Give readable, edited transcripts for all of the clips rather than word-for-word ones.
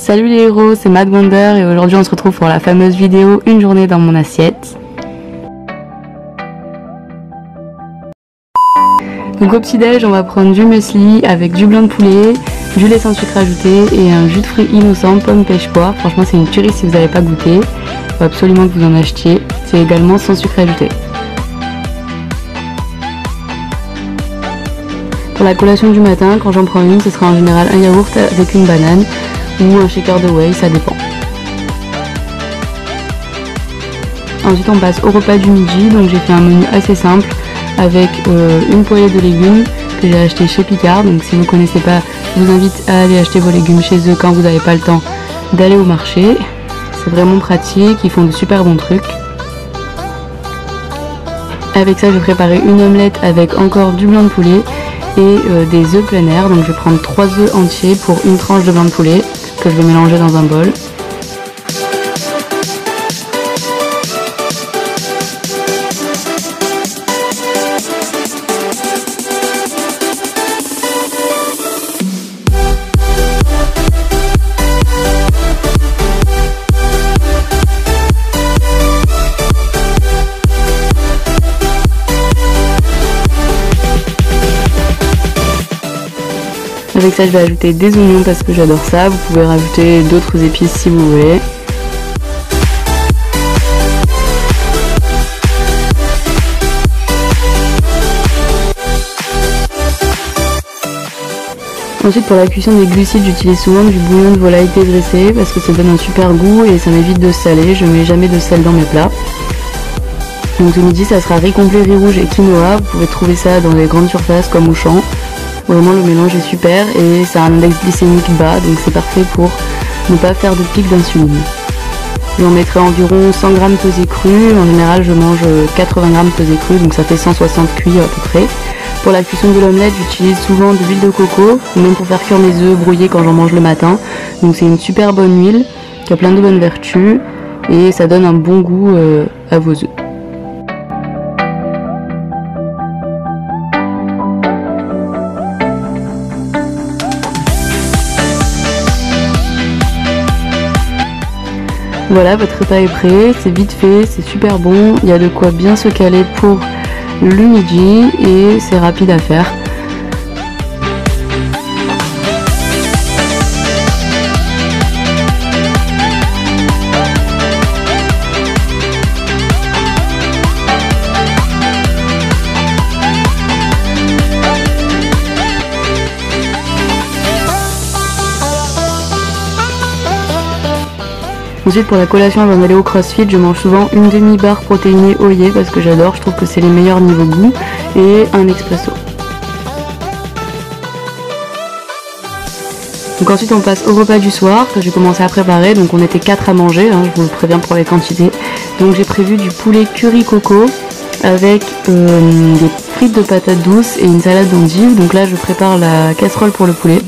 Salut les héros, c'est Mad Wonder et aujourd'hui on se retrouve pour la fameuse vidéo Une journée dans mon assiette. Donc au petit déj on va prendre du muesli avec du blanc de poulet, du lait sans sucre ajouté et un jus de fruits innocent pomme pêche poire. Franchement c'est une tuerie si vous n'avez pas goûté, il faut absolument que vous en achetiez. C'est également sans sucre ajouté. Pour la collation du matin, quand j'en prends une, ce sera en général un yaourt avec une banane ou un shaker de whey, ça dépend. Ensuite on passe au repas du midi, donc j'ai fait un menu assez simple avec une poêlée de légumes que j'ai acheté chez Picard. Donc si vous ne connaissez pas, je vous invite à aller acheter vos légumes chez eux quand vous n'avez pas le temps d'aller au marché. C'est vraiment pratique, ils font de super bons trucs. Avec ça je vais préparer une omelette avec encore du blanc de poulet et des œufs plein air. Donc je vais prendre 3 œufs entiers pour une tranche de blanc de poulet que je vais mélanger dans un bol. Avec ça je vais ajouter des oignons parce que j'adore ça, vous pouvez rajouter d'autres épices si vous voulez. Ensuite pour la cuisson des glucides j'utilise souvent du bouillon de volaille dégraissé parce que ça donne un super goût et ça m'évite de saler, je mets jamais de sel dans mes plats. Donc ce midi ça sera riz complet, riz rouge et quinoa, vous pouvez trouver ça dans les grandes surfaces comme Auchan. Vraiment le mélange est super et ça a un index glycémique bas, donc c'est parfait pour ne pas faire de pic d'insuline. J'en mettrai environ 100 g pesés crus, en général je mange 80 g pesés crus, donc ça fait 160 cuillères à peu près. Pour la cuisson de l'omelette j'utilise souvent de l'huile de coco, même pour faire cuire mes œufs brouillés quand j'en mange le matin. Donc c'est une super bonne huile qui a plein de bonnes vertus et ça donne un bon goût à vos œufs. Voilà, votre repas est prêt, c'est vite fait, c'est super bon, il y a de quoi bien se caler pour le midi et c'est rapide à faire. Ensuite pour la collation avant d'aller au crossfit, je mange souvent une demi-barre protéinée au lait parce que j'adore, je trouve que c'est les meilleurs niveau goût, et un expresso. Donc ensuite on passe au repas du soir que j'ai commencé à préparer, donc on était 4 à manger, hein, je vous le préviens pour les quantités. Donc j'ai prévu du poulet curry coco avec des frites de patates douces et une salade d'endives. Donc là je prépare la casserole pour le poulet.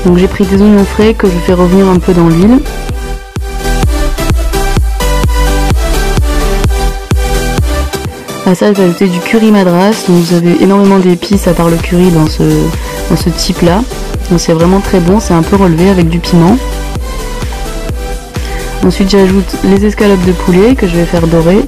Donc j'ai pris des oignons frais que je fais revenir un peu dans l'huile. À ça je vais ajouter du curry madras. Donc vous avez énormément d'épices à part le curry dans ce type là. Donc c'est vraiment très bon, c'est un peu relevé avec du piment. Ensuite j'ajoute les escalopes de poulet que je vais faire dorer.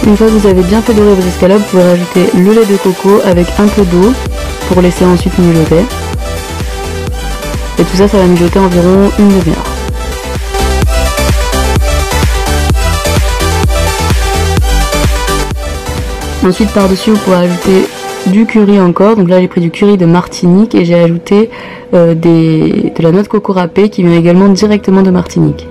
Une fois que vous avez bien fait dorer vos escalopes, vous pouvez rajouter le lait de coco avec un peu d'eau pour laisser ensuite mijoter. Et tout ça, ça va mijoter environ une demi-heure. Ensuite par-dessus vous pouvez ajouter du curry encore. Donc là j'ai pris du curry de Martinique et j'ai ajouté de la noix de coco râpée qui vient également directement de Martinique.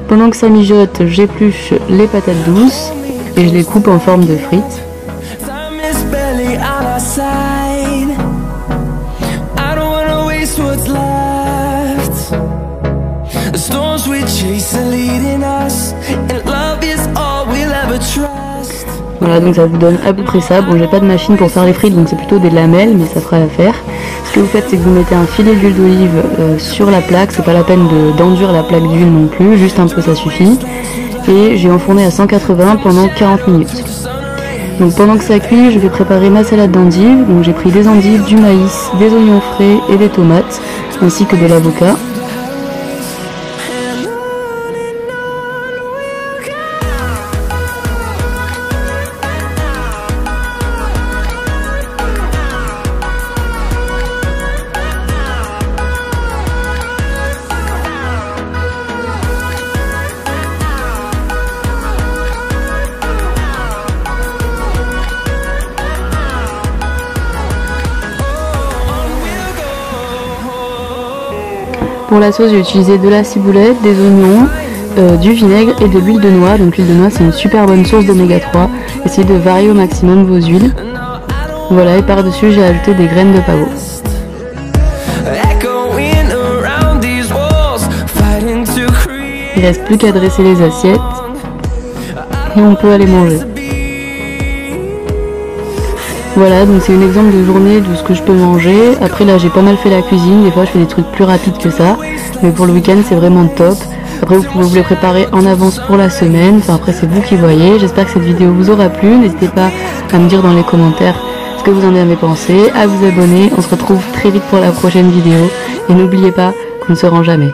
Pendant que ça mijote, j'épluche les patates douces et je les coupe en forme de frites. The storms we chase are leading us, and love is all we'll ever try. Voilà, donc ça vous donne à peu près ça. Bon, j'ai pas de machine pour faire les frites, donc c'est plutôt des lamelles, mais ça fera l'affaire. Ce que vous faites, c'est que vous mettez un filet d'huile d'olive sur la plaque. C'est pas la peine d'enduire la plaque d'huile non plus, juste un peu ça suffit. Et j'ai enfourné à 180 pendant 40 minutes. Donc pendant que ça cuit, je vais préparer ma salade d'endives. Donc j'ai pris des endives, du maïs, des oignons frais et des tomates, ainsi que de l'avocat. Pour la sauce, j'ai utilisé de la ciboulette, des oignons, du vinaigre et de l'huile de noix. Donc l'huile de noix, c'est une super bonne source d'oméga 3. Essayez de varier au maximum vos huiles. Voilà, et par-dessus, j'ai ajouté des graines de pavot. Il reste plus qu'à dresser les assiettes et on peut aller manger. Voilà, donc c'est un exemple de journée de ce que je peux manger. Après là, j'ai pas mal fait la cuisine, des fois je fais des trucs plus rapides que ça, mais pour le week-end c'est vraiment top. Après vous pouvez vous les préparer en avance pour la semaine, enfin après c'est vous qui voyez. J'espère que cette vidéo vous aura plu, n'hésitez pas à me dire dans les commentaires ce que vous en avez pensé, à vous abonner. On se retrouve très vite pour la prochaine vidéo et n'oubliez pas qu'on ne se rend jamais.